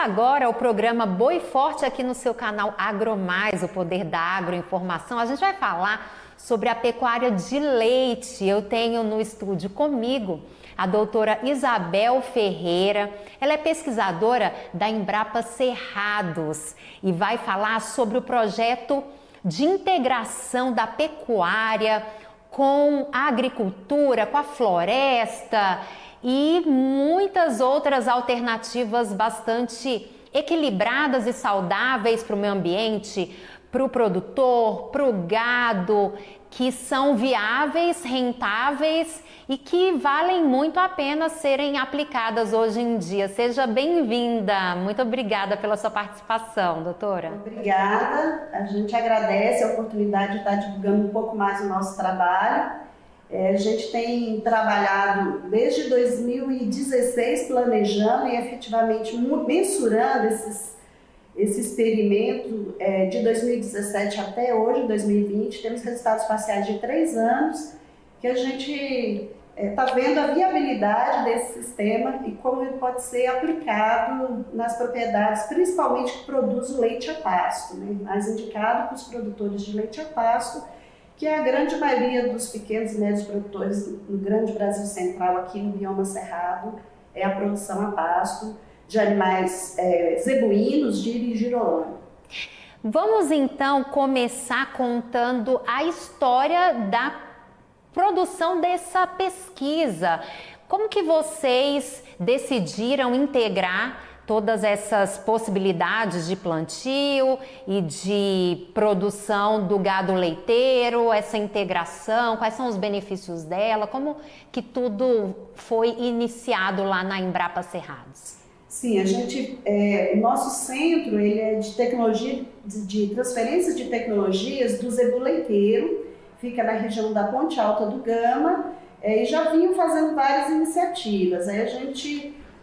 agora o programa Boi Forte aqui no seu canal AgroMais, o poder da agroinformação. A gente vai falar sobre a pecuária de leite. Eu tenho no estúdio comigo a doutora Isabel Ferreira. Ela é pesquisadora da Embrapa Cerrados e vai falar sobre o projeto de integração da pecuária com a agricultura, com a floresta e muitas outras alternativas bastante equilibradas e saudáveis para o meio ambiente, para o produtor, para o gado, que são viáveis, rentáveis e que valem muito a pena serem aplicadas hoje em dia. Seja bem-vinda. Muito obrigada pela sua participação, doutora. Obrigada. A gente agradece a oportunidade de estar divulgando um pouco mais o nosso trabalho. A gente tem trabalhado desde 2016 planejando e efetivamente mensurando esse experimento de 2017 até hoje, 2020. Temos resultados parciais de 3 anos que a gente está vendo a viabilidade desse sistema e como ele pode ser aplicado nas propriedades, principalmente que produzem leite a pasto, né? Mais indicado para os produtores de leite a pasto, que é a grande maioria dos pequenos e médios produtores no grande Brasil Central, aqui no bioma cerrado, é a produção a pasto de animais zebuínos, giro e girolamo. Vamos então começar contando a história da produção dessa pesquisa. Como que vocês decidiram integrar todas essas possibilidades de plantio e de produção do gado leiteiro, essa integração, quais são os benefícios dela, como que tudo foi iniciado lá na Embrapa Cerrados? Sim, o nosso centro ele é de tecnologia, de transferência de tecnologias do zebu leiteiro, fica na região da Ponte Alta do Gama, e já vinham fazendo várias iniciativas.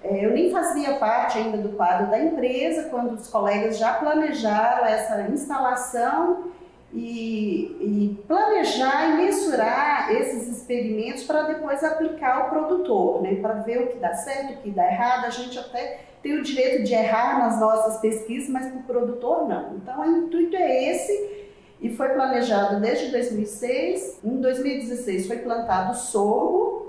Eu nem fazia parte ainda do quadro da empresa, quando os colegas já planejaram essa instalação e planejar e mensurar esses experimentos para depois aplicar ao produtor, né? Para ver o que dá certo, o que dá errado. A gente até tem o direito de errar nas nossas pesquisas, mas para o produtor não. Então o intuito é esse e foi planejado desde 2006. Em 2016 foi plantado sorgo,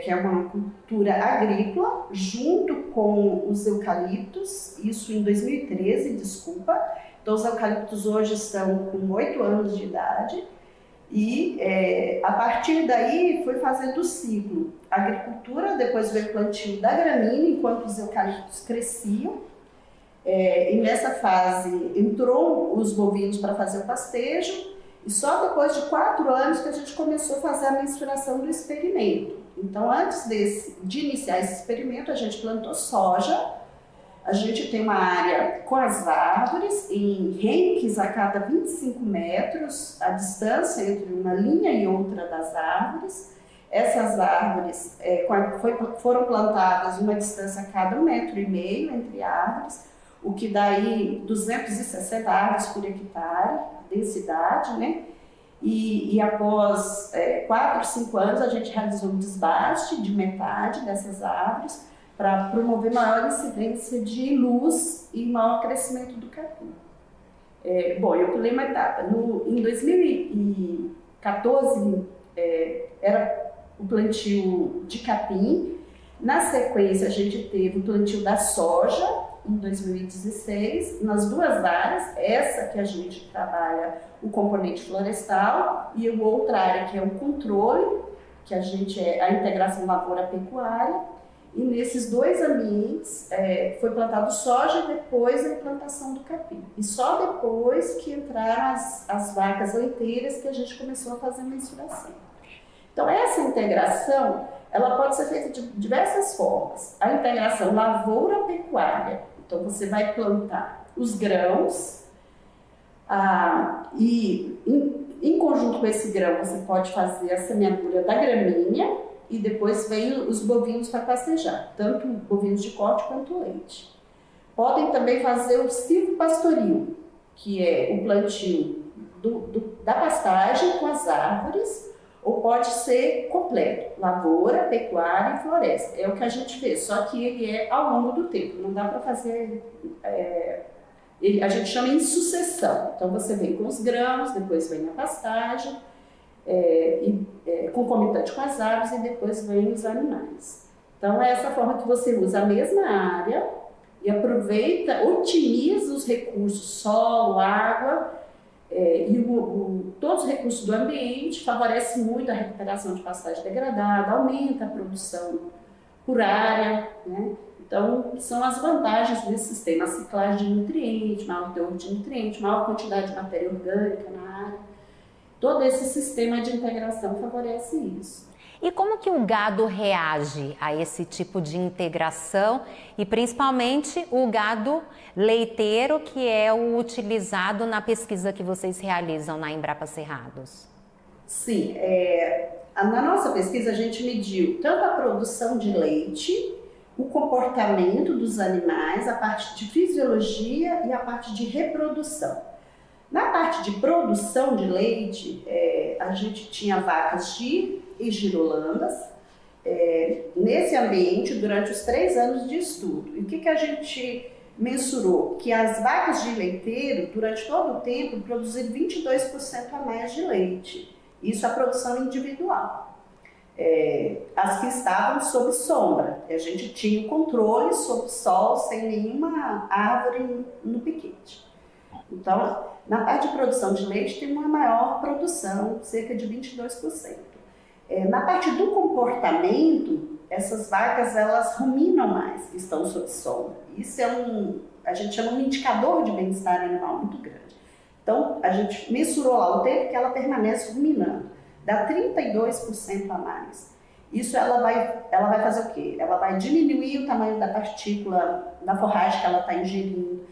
que é uma cultura agrícola, junto com os eucaliptos, isso em 2013, desculpa. Então os eucaliptos hoje estão com 8 anos de idade e a partir daí foi fazendo o ciclo. Agricultura, depois veio o plantio da gramínea, enquanto os eucaliptos cresciam. E nessa fase entrou os bovinos para fazer o pastejo e só depois de 4 anos que a gente começou a fazer a mensuração do experimento. Então, antes de iniciar esse experimento, a gente plantou soja. A gente tem uma área com as árvores em renques a cada 25 metros, a distância entre uma linha e outra das árvores. Essas árvores foram plantadas uma distância a cada 1,5 metro entre árvores, o que dá aí 260 árvores por hectare, densidade, né? E após 4, 5 anos, a gente realizou um desbaste de metade dessas árvores para promover maior incidência de luz e maior crescimento do capim. Eu pulei uma etapa. Em 2014, era o plantio de capim. Na sequência, a gente teve o plantio da soja, em 2016, nas 2 áreas, essa que a gente trabalha o componente florestal e a outra área que é o controle, que a integração lavoura-pecuária, e nesses 2 ambientes foi plantado soja e depois a implantação do capim. E só depois que entraram as vacas leiteiras que a gente começou a fazer a mensuração. Então essa integração, ela pode ser feita de diversas formas. A integração lavoura-pecuária, então você vai plantar os grãos e em conjunto com esse grão você pode fazer a semeadura da gramínea e depois vem os bovinos para pastejar, tanto bovinos de corte quanto leite. Podem também fazer o silvopastoril, que é o plantio da pastagem com as árvores, ou pode ser completo, lavoura, pecuária e floresta. É o que a gente fez, só que ele é ao longo do tempo, não dá para fazer, a gente chama em sucessão. Então você vem com os grãos, depois vem a pastagem, concomitante com as aves, e depois vem os animais. Então é essa forma que você usa a mesma área e aproveita, otimiza os recursos, solo, água, todos os recursos do ambiente, favorece muito a recuperação de pastagem degradada, aumenta a produção por área, né? Então, são as vantagens desse sistema, a ciclagem de nutrientes, maior teor de nutrientes, maior quantidade de matéria orgânica na área. Todo esse sistema de integração favorece isso. E como que o gado reage a esse tipo de integração e principalmente o gado leiteiro, que é o utilizado na pesquisa que vocês realizam na Embrapa Cerrados? Sim, na nossa pesquisa a gente mediu tanto a produção de leite, o comportamento dos animais, a parte de fisiologia e a parte de reprodução. Na parte de produção de leite, a gente tinha vacas GIR e girolandas nesse ambiente durante os 3 anos de estudo. E o que a gente mensurou? Que as vacas de leiteiro, durante todo o tempo, produziram 22% a mais de leite. Isso a produção individual. As que estavam sob sombra, a gente tinha o controle sob sol, sem nenhuma árvore no piquete. Então, na parte de produção de leite tem uma maior produção, cerca de 22%. Na parte do comportamento, essas vacas elas ruminam mais, estão sob sombra. Isso a gente chama um indicador de bem-estar animal muito grande. Então, a gente mensurou lá o tempo que ela permanece ruminando, dá 32% a mais. Isso ela vai fazer o quê? Ela vai diminuir o tamanho da partícula da forragem que ela está ingerindo.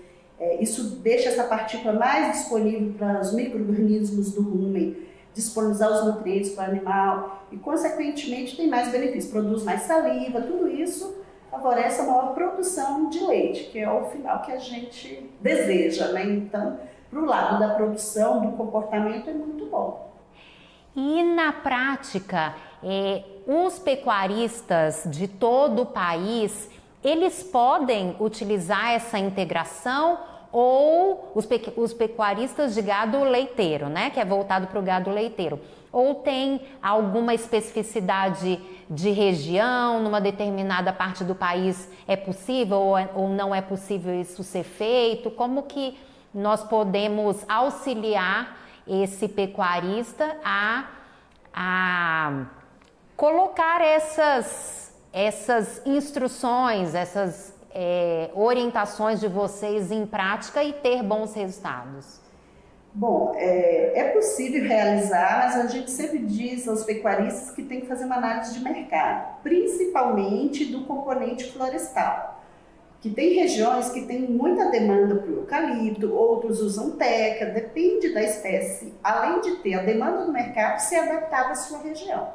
Isso deixa essa partícula mais disponível para os micro-organismos do rumen, disponibilizar os nutrientes para o animal e, consequentemente, tem mais benefícios, produz mais saliva, tudo isso favorece a maior produção de leite, que é o final que a gente deseja, né? Então, para o lado da produção, do comportamento, é muito bom. E na prática, os pecuaristas de todo o país, eles podem utilizar essa integração, ou os pecuaristas de gado leiteiro, né, que é voltado para o gado leiteiro, ou tem alguma especificidade de região, numa determinada parte do país é possível ou não é possível isso ser feito? Como que nós podemos auxiliar esse pecuarista a colocar essas instruções, essas orientações de vocês em prática e ter bons resultados? Bom, é possível realizar, mas a gente sempre diz aos pecuaristas que tem que fazer uma análise de mercado, principalmente do componente florestal, que tem regiões que tem muita demanda para o eucalipto, outros usam teca, depende da espécie, além de ter a demanda do mercado, se adaptar à sua região.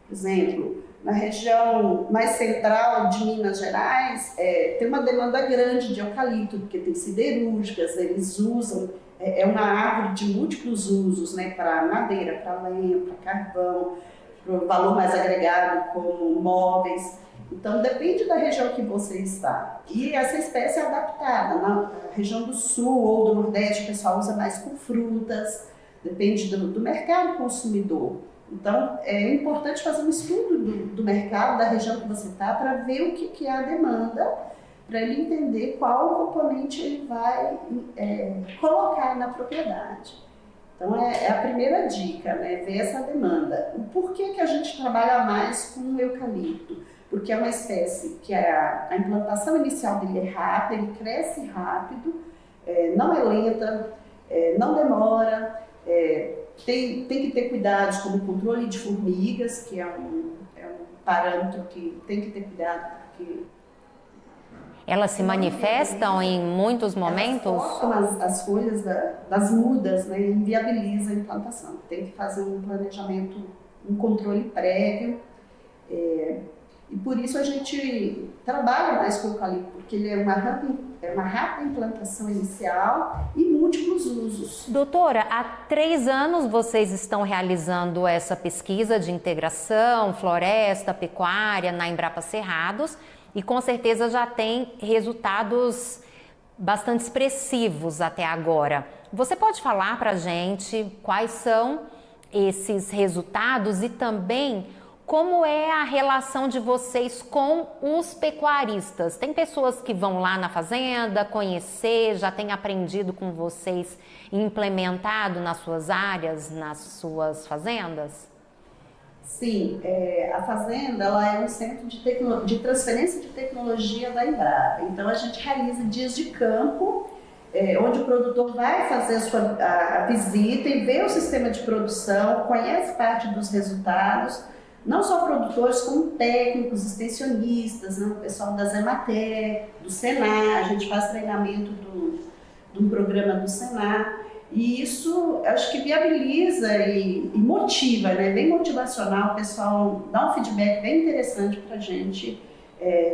Por exemplo, na região mais central de Minas Gerais, tem uma demanda grande de eucalipto, porque tem siderúrgicas, eles usam, é uma árvore de múltiplos usos, né, para madeira, para lenha, para carvão, para o valor mais agregado como móveis. Então, depende da região que você está. E essa espécie é adaptada. Na região do sul ou do nordeste, o pessoal usa mais com frutas, depende do mercado consumidor. Então, é importante fazer um estudo do mercado, da região que você está, para ver o que é a demanda, para ele entender qual componente ele vai colocar na propriedade. Então, é a primeira dica, né? Ver essa demanda. O porquê que a gente trabalha mais com o eucalipto? Porque é uma espécie que a implantação inicial dele é rápida, ele cresce rápido, não é lenta, não demora, tem que ter cuidados como o controle de formigas, que é um parâmetro que tem que ter cuidado, porque... Elas se manifestam em muitos momentos? Elas cortam as folhas das mudas, né, e inviabiliza a implantação. Tem que fazer um planejamento, um controle prévio, e por isso a gente trabalha mais com o eucalipto, porque ele é uma rápida implantação inicial e muito múltiplos usos. Doutora, há 3 anos vocês estão realizando essa pesquisa de integração floresta, pecuária na Embrapa Cerrados e com certeza já tem resultados bastante expressivos até agora. Você pode falar para a gente quais são esses resultados e também como é a relação de vocês com os pecuaristas? Tem pessoas que vão lá na fazenda conhecer, já têm aprendido com vocês e implementado nas suas áreas, nas suas fazendas? Sim, a fazenda ela é um centro de transferência de tecnologia da Embrapa. Então a gente realiza dias de campo, onde o produtor vai fazer a visita e vê o sistema de produção, conhece parte dos resultados, não só produtores, como técnicos, extensionistas, né, o pessoal da Zemater, do Senar, a gente faz treinamento de um programa do Senar. E isso, acho que viabiliza e motiva, né? Bem motivacional, o pessoal dá um feedback bem interessante para a gente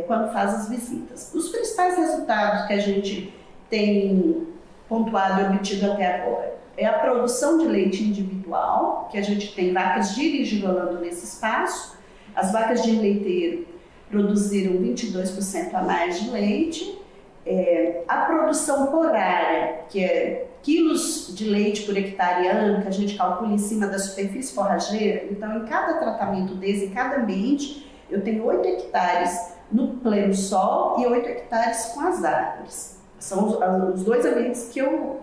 quando faz as visitas. Os principais resultados que a gente tem pontuado e obtido até agora é a produção de leite individual, que a gente tem vacas girigirolando nesse espaço. As vacas de leiteiro produziram 22% a mais de leite. A produção por área, que é quilos de leite por hectare ano, que a gente calcula em cima da superfície forrageira. Então, em cada tratamento desse, em cada ambiente, eu tenho 8 hectares no pleno sol e 8 hectares com as árvores. São os 2 ambientes que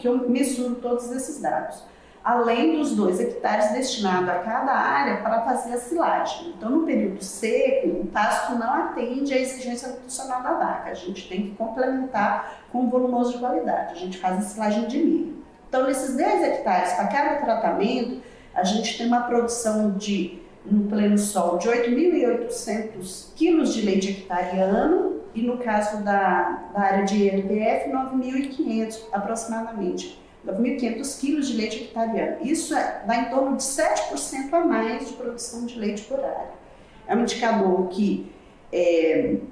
eu mensuro todos esses dados. Além dos 2 hectares destinados a cada área para fazer a silagem. Então, no período seco, o pasto não atende à exigência nutricional da vaca. A gente tem que complementar com um volumoso de qualidade. A gente faz a silagem de milho. Então, nesses 10 hectares para cada tratamento, a gente tem uma produção no pleno sol, de 8.800 quilos de leite hectare ano e, no caso da área de ILPF, 9.500 aproximadamente. 9.500 quilos de leite hectare. Isso dá em torno de 7% a mais de produção de leite por área. É um indicador que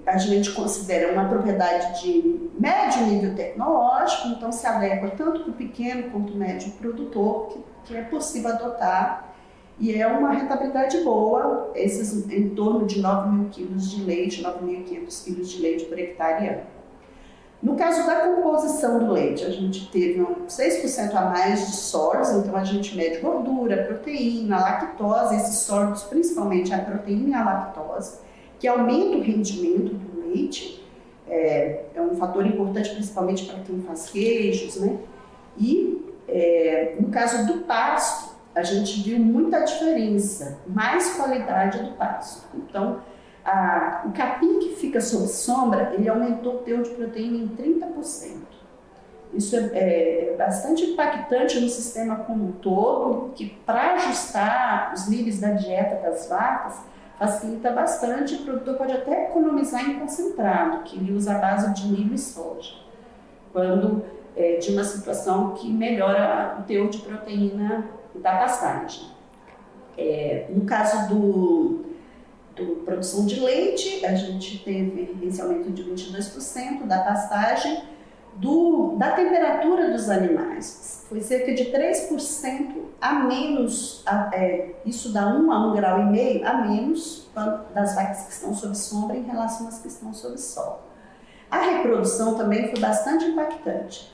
a gente considera uma propriedade de médio nível tecnológico, então se adequa tanto para o pequeno quanto o médio produtor, que é possível adotar, e é uma rentabilidade boa, esses em torno de 9.000 quilos de leite, 9.500 quilos de leite por hectare ano. No caso da composição do leite, a gente teve 6% a mais de sólidos, então a gente mede gordura, proteína, lactose, esses sólidos, principalmente a proteína e a lactose, que aumenta o rendimento do leite, é um fator importante principalmente para quem faz queijos, né? E no caso do pasto, a gente viu muita diferença, mais qualidade do pasto. Então, o capim que fica sob sombra, ele aumentou o teor de proteína em 30%. Isso é bastante impactante no sistema como um todo, que para ajustar os níveis da dieta das vacas, facilita bastante, o produtor pode até economizar em concentrado, que ele usa a base de milho e soja, quando de uma situação que melhora o teor de proteína da pastagem. No caso do produção de leite, a gente teve esse aumento de 22% da pastagem, da temperatura dos animais. Foi cerca de 3% a menos, isso dá 1 a 1,5 grau a menos das vacas que estão sob sombra em relação às que estão sob sol. A reprodução também foi bastante impactante.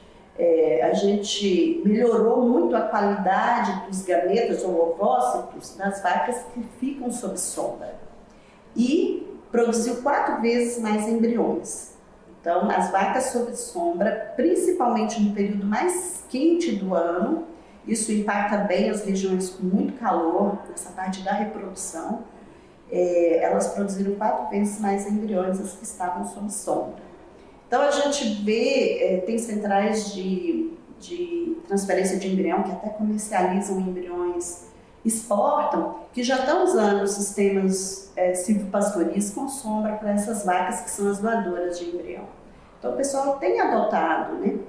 A gente melhorou muito a qualidade dos gametas ou ovócitos das vacas que ficam sob sombra e produziu 4 vezes mais embriões. Então, as vacas sob sombra, principalmente no período mais quente do ano, isso impacta bem as regiões com muito calor, nessa parte da reprodução, elas produziram 4 vezes mais embriões as que estavam sob sombra. Então, a gente vê, tem centrais de transferência de embrião que até comercializam embriões, exportam, que já estão usando sistemas silvopastoris com sombra para essas vacas que são as doadoras de embrião. Então, o pessoal tem adotado, né,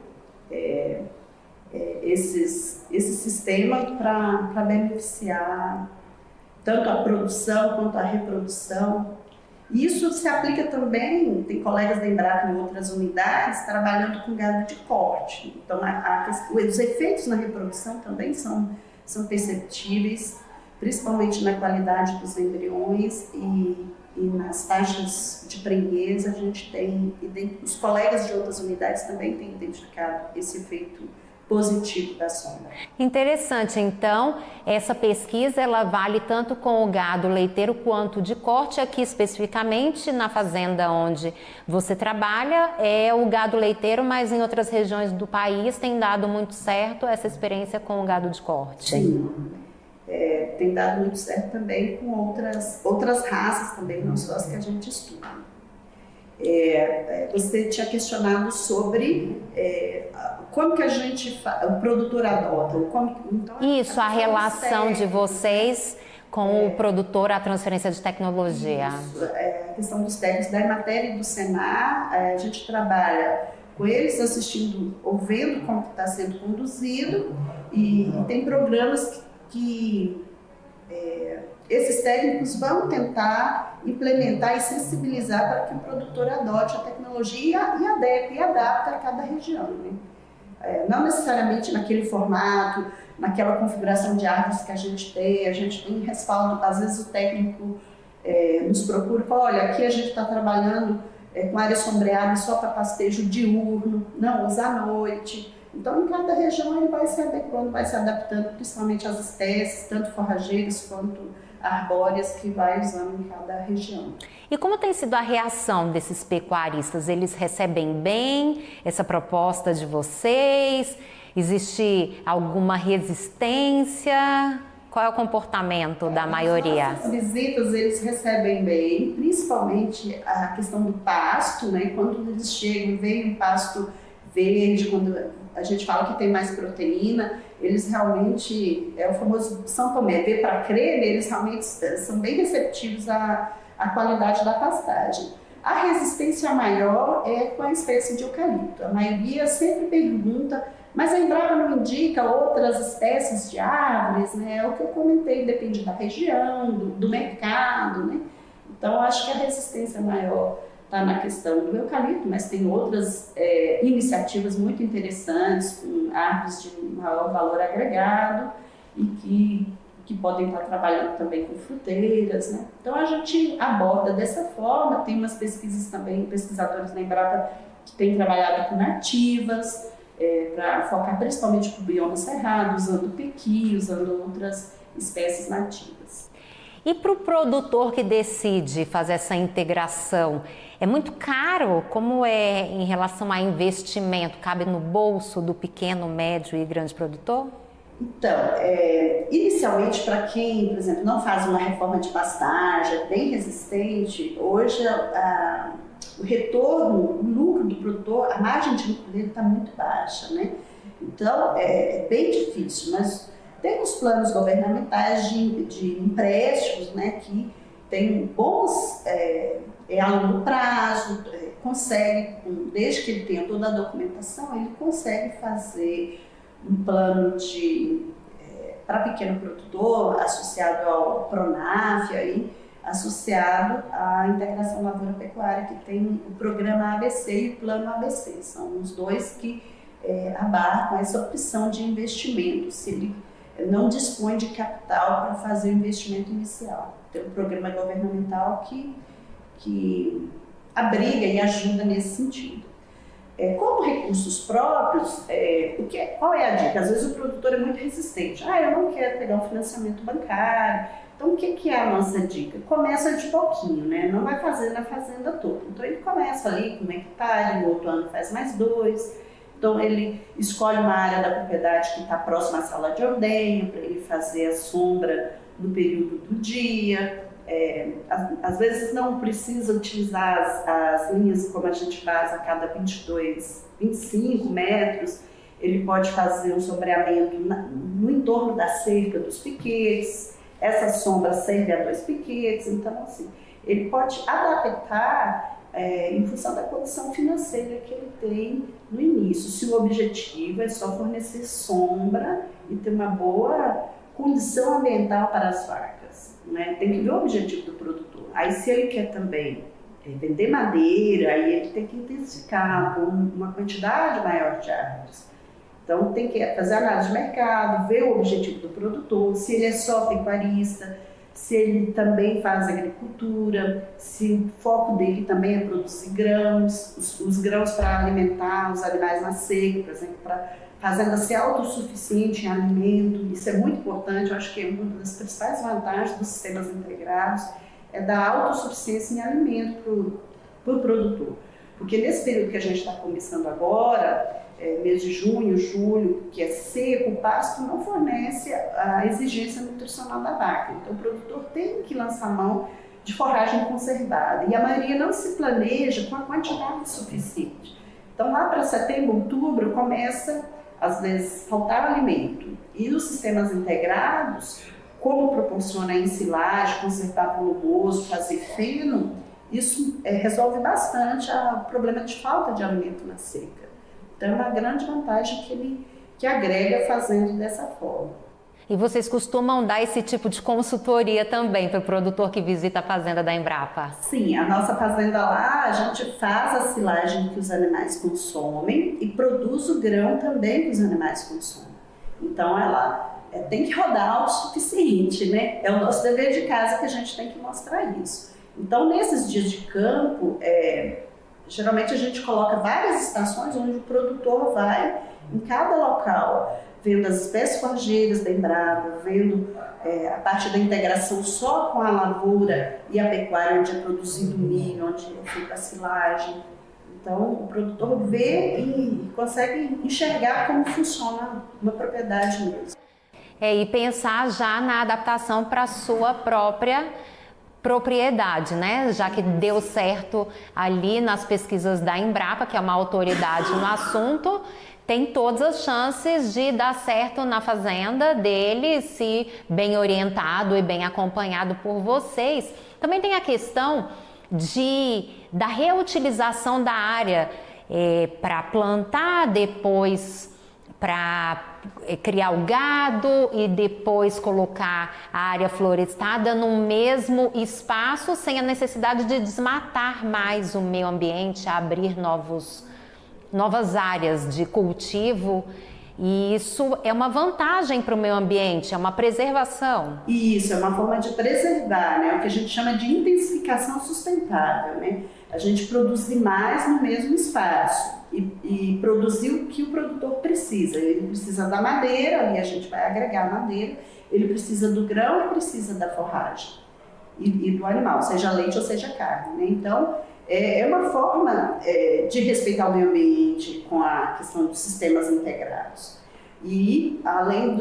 esse sistema para beneficiar tanto a produção quanto a reprodução. Isso se aplica também, tem colegas da Embrapa em outras unidades trabalhando com gado de corte. Então, os efeitos na reprodução também são perceptíveis, principalmente na qualidade dos embriões e nas taxas de prenhez. A gente tem, os colegas de outras unidades também têm identificado esse efeito positivo da sonda. Interessante, então, essa pesquisa ela vale tanto com o gado leiteiro quanto de corte. Aqui especificamente na fazenda onde você trabalha é o gado leiteiro, mas em outras regiões do país tem dado muito certo essa experiência com o gado de corte. Sim, tem dado muito certo também com outras raças também, não só as que a gente estuda. Você tinha questionado sobre como que o produtor adota. Então, isso, a relação de vocês com o produtor, a transferência de tecnologia. Isso, a questão dos técnicos da Emater e do Senar, a gente trabalha com eles assistindo, ouvindo como está sendo conduzido, e tem programas que esses técnicos vão tentar implementar e sensibilizar para que o produtor adote a tecnologia e adapte a cada região, né? Não necessariamente naquele formato, naquela configuração de árvores que a gente tem respaldo. Às vezes o técnico nos procura e fala: olha, aqui a gente está trabalhando com área sombreada só para pastejo diurno, não usa à noite. Então, em cada região ele vai se adequando, vai se adaptando, principalmente às espécies, tanto forrageiras quanto arbóreas, que vai usando em cada região. E como tem sido a reação desses pecuaristas? Eles recebem bem essa proposta de vocês? Existe alguma resistência? Qual é o comportamento da maioria? As visitas eles recebem bem, principalmente a questão do pasto, né? Quando eles chegam, veem um pasto verde, quando a gente fala que tem mais proteína, eles realmente, é o famoso São Tomé, ver para crer, eles realmente são bem receptivos à qualidade da pastagem. A resistência maior é com a espécie de eucalipto. A maioria sempre pergunta: mas a Embrapa não indica outras espécies de árvores, né? É o que eu comentei, depende da região, do mercado, né? Então, acho que a resistência maior está na questão do eucalipto, mas tem outras iniciativas muito interessantes, com árvores de maior valor agregado e que podem estar trabalhando também com fruteiras, né? Então, a gente aborda dessa forma. Tem umas pesquisas também, pesquisadores da Embrapa que têm trabalhado com nativas, para focar principalmente para o bioma cerrado, usando pequi, usando outras espécies nativas. E para o produtor que decide fazer essa integração, é muito caro? Como é em relação a investimento? Cabe no bolso do pequeno, médio e grande produtor? Então, inicialmente, para quem, por exemplo, não faz uma reforma de pastagem, bem resistente, hoje o retorno, o lucro do produtor, a margem de lucro dele está muito baixa, né? Então, é bem difícil, mas tem os planos governamentais de empréstimos, né, que tem bons, a longo prazo, consegue, desde que ele tenha toda a documentação, ele consegue fazer um plano para pequeno produtor, associado ao Pronaf, associado à integração lavoura-pecuária, que tem o programa ABC e o plano ABC. São os dois que abarcam essa opção de investimento, se ele não dispõe de capital para fazer o investimento inicial. Tem um programa governamental que abriga e ajuda nesse sentido. Como recursos próprios, qual é a dica? Às vezes o produtor é muito resistente. Eu não quero pegar um financiamento bancário. Então, o que é a nossa dica? Começa de pouquinho, né? Não vai fazer na fazenda toda. Então, ele começa ali com 1 hectare, no outro ano faz mais 2. Então, ele escolhe uma área da propriedade que está próxima à sala de ordenha, para ele fazer a sombra no período do dia. Às vezes não precisa utilizar as linhas como a gente faz a cada 25 metros. Ele pode fazer um sombreamento no entorno da cerca dos piquetes. Essa sombra serve a 2 piquetes. Então, assim, ele pode adaptar em função da condição financeira que ele tem no início. Se o objetivo é só fornecer sombra e ter uma boa condição ambiental para as vacas, né? Tem que ver o objetivo do produtor. Aí se ele quer também vender madeira, aí ele tem que intensificar com uma quantidade maior de árvores. Então tem que fazer análise de mercado, ver o objetivo do produtor, se ele é só pecuarista, se ele também faz agricultura, se o foco dele também é produzir grãos, os grãos para alimentar os animais na seca, por exemplo, para fazenda ser autossuficiente em alimento. Isso é muito importante, eu acho que é uma das principais vantagens dos sistemas integrados, é dar autossuficiência em alimento para o produtor. Porque nesse período que a gente está começando agora, mês de junho, julho, que é seco, o pasto não fornece a exigência nutricional da vaca. Então o produtor tem que lançar mão de forragem conservada. E a maioria não se planeja com a quantidade suficiente. Então lá para setembro, outubro, começa às vezes faltar alimento. E os sistemas integrados, como proporciona a ensilagem, conservar volumoso, fazer feno, isso resolve bastante o problema de falta de alimento na seca. Então é uma grande vantagem que agrega fazendo dessa forma. E vocês costumam dar esse tipo de consultoria também para o produtor que visita a fazenda da Embrapa? Sim, a nossa fazenda lá, a gente faz a silagem que os animais consomem e produz o grão também que os animais consomem. Então ela tem que rodar autossuficiente, né? É o nosso dever de casa que a gente tem que mostrar isso. Então nesses dias de campo, geralmente a gente coloca várias estações onde o produtor vai em cada local, vendo as espécies forrageiras da Embrapa, vendo a parte da integração só com a lavoura e a pecuária, onde é produzido milho, onde é feita a silagem. Então o produtor vê e consegue enxergar como funciona uma propriedade mesmo. E pensar já na adaptação para a sua própria propriedade, né? Já que deu certo ali nas pesquisas da Embrapa, que é uma autoridade no assunto, tem todas as chances de dar certo na fazenda dele, se bem orientado e bem acompanhado por vocês. Também tem a questão da reutilização da área para plantar, depois para criar o gado e depois colocar a área florestada no mesmo espaço, sem a necessidade de desmatar mais o meio ambiente, abrir novas áreas de cultivo. E isso é uma vantagem para o meio ambiente, é uma preservação. Isso, é uma forma de preservar, né? O que a gente chama de intensificação sustentável, né? A gente produzir mais no mesmo espaço e produzir o que o produtor precisa. Ele precisa da madeira, ali a gente vai agregar madeira, ele precisa do grão e precisa da forragem e do animal, seja leite ou seja carne, né? Então, é uma forma de respeitar o meio ambiente com a questão dos sistemas integrados. E além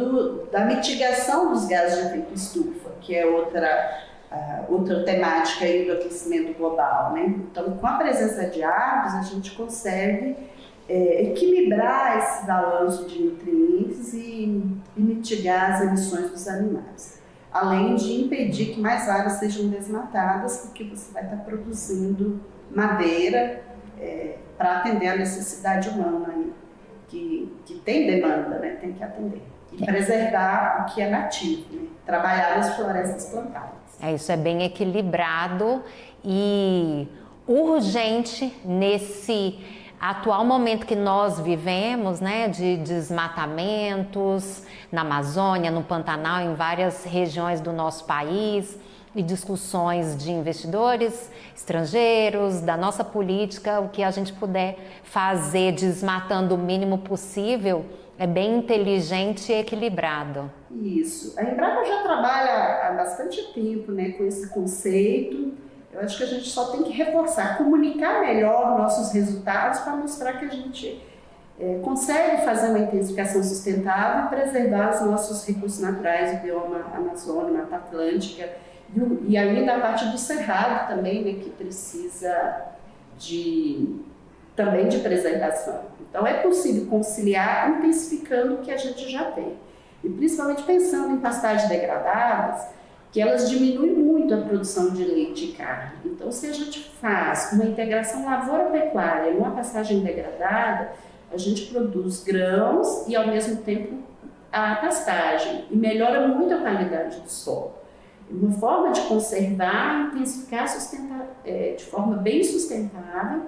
da mitigação dos gases de efeito estufa, que é outra temática aí do aquecimento global, né? Então, com a presença de árvores, a gente consegue equilibrar esse balanço de nutrientes e mitigar as emissões dos animais. Além de impedir que mais áreas sejam desmatadas, porque você vai estar produzindo madeira para atender a necessidade humana aí, que tem demanda, né? Tem que atender. E preservar o que é nativo, né? Trabalhar nas florestas plantadas. Isso é bem equilibrado e urgente nesse atual momento que nós vivemos, né, de desmatamentos na Amazônia, no Pantanal, em várias regiões do nosso país, e discussões de investidores estrangeiros, da nossa política, o que a gente puder fazer desmatando o mínimo possível é bem inteligente e equilibrado. Isso. A Embrapa já trabalha há bastante tempo, né, com esse conceito. Eu acho que a gente só tem que reforçar, comunicar melhor nossos resultados para mostrar que a gente consegue fazer uma intensificação sustentável e preservar os nossos recursos naturais, o bioma Amazônia, Mata Atlântica, e ainda a parte do cerrado também, né, que precisa também de preservação. Então é possível conciliar intensificando o que a gente já tem. E principalmente pensando em pastagens degradadas, que elas diminuem muito a produção de leite e carne. Então se a gente faz uma integração lavoura-pecuária em uma pastagem degradada, a gente produz grãos e ao mesmo tempo a pastagem e melhora muito a qualidade do solo. Uma forma de conservar, intensificar de forma bem sustentável,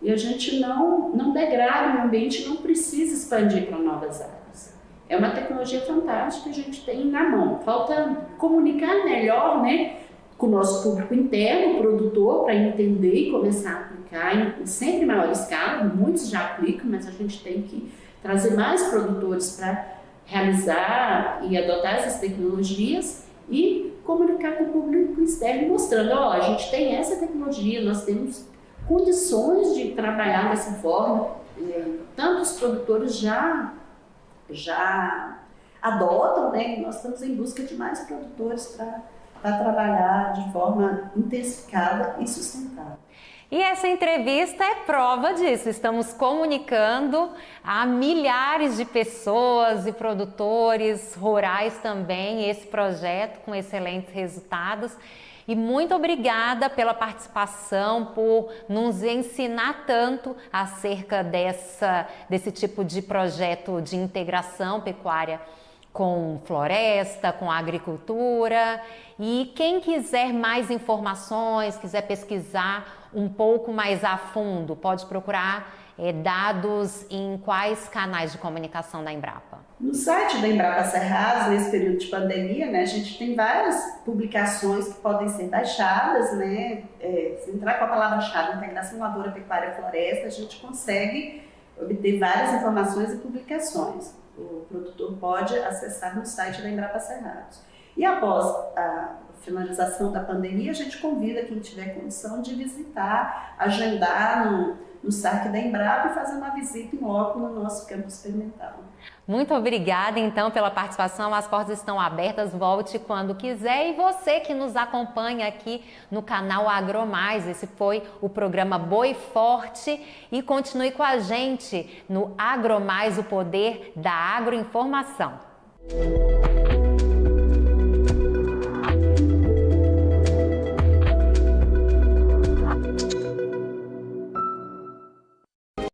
e a gente não degrada o meio ambiente, não precisa expandir para novas áreas. É uma tecnologia fantástica que a gente tem na mão. Falta comunicar melhor, né, com o nosso público interno, o produtor, para entender e começar a aplicar em sempre maior escala. Muitos já aplicam, mas a gente tem que trazer mais produtores para realizar e adotar essas tecnologias e comunicar com o público externo, mostrando, ó, a gente tem essa tecnologia, nós temos condições de trabalhar dessa forma. Tantos produtores já adotam, né? Nós estamos em busca de mais produtores para trabalhar de forma intensificada e sustentável. E essa entrevista é prova disso. Estamos comunicando a milhares de pessoas e produtores rurais também esse projeto com excelentes resultados. E muito obrigada pela participação, por nos ensinar tanto acerca desse tipo de projeto de integração pecuária com floresta, com agricultura. E quem quiser mais informações, quiser pesquisar um pouco mais a fundo, pode procurar dados em quais canais de comunicação da Embrapa? No site da Embrapa Cerrados, nesse período de pandemia, né, a gente tem várias publicações que podem ser baixadas, né? Se entrar com a palavra-chave Integração Lavoura, Pecuária e Floresta, a gente consegue obter várias informações e publicações. O produtor pode acessar no site da Embrapa Cerrados. E após a finalização da pandemia, a gente convida quem tiver condição de visitar, agendar no site da Embrapa e fazer uma visita em loco no nosso campo experimental. Muito obrigada, então, pela participação. As portas estão abertas, volte quando quiser. E você que nos acompanha aqui no canal AgroMais, esse foi o programa Boi Forte. E continue com a gente no AgroMais, o poder da agroinformação.